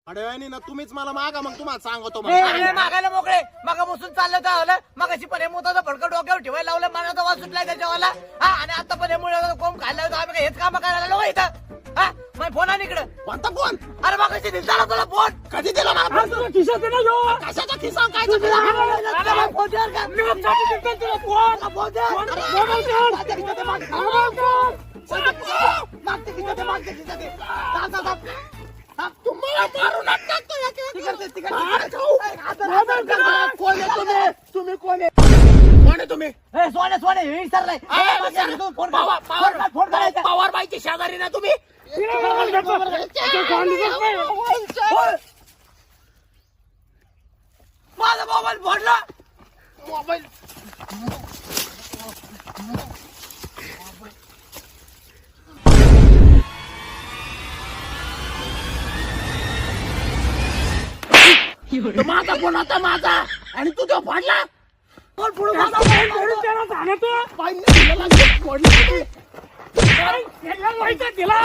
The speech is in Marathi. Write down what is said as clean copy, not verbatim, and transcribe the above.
अडवणी ना तुम्हीच मला मागा मग तुम्हाला सांगतो मागायला मोकळे मग बसून चाललं तर मगाशी पण हे मोताचं फडकं डोक्यावर ठेवायला लावलं मनाचा वास सुटलाय त्याच्यावाला हा आणि आता पण हे मुळे कोंब खायला होतं आम्ही हेच काम करायला लागलो इथं हा मग फोन आणि इकडं कोणता फोन अरे मगाशी दिलता ना तुला फोन कधी दिला मला फोन? खिशात आहे ना ह्यो. कशाचा खिसा काय फोन द्याल का? फोन द्या. मागते खिशात दे, मागते खिशात दे. तुम्हाला मारू नका तिकडचे, तिकडचे. कोण आहे तुम्ही कोण आहे तुम्ही ए, सोने सोने हे विसरलाय फोन फोन करायचा पवार बाईची शेजारी ना तुम्ही माझा मोबाईल फोडला मोबाईल माझा फोन होता माझा आणि तू तो फाडला फोन फोडून त्याला सांगतो फोडला त्याला माहिती आहे तिला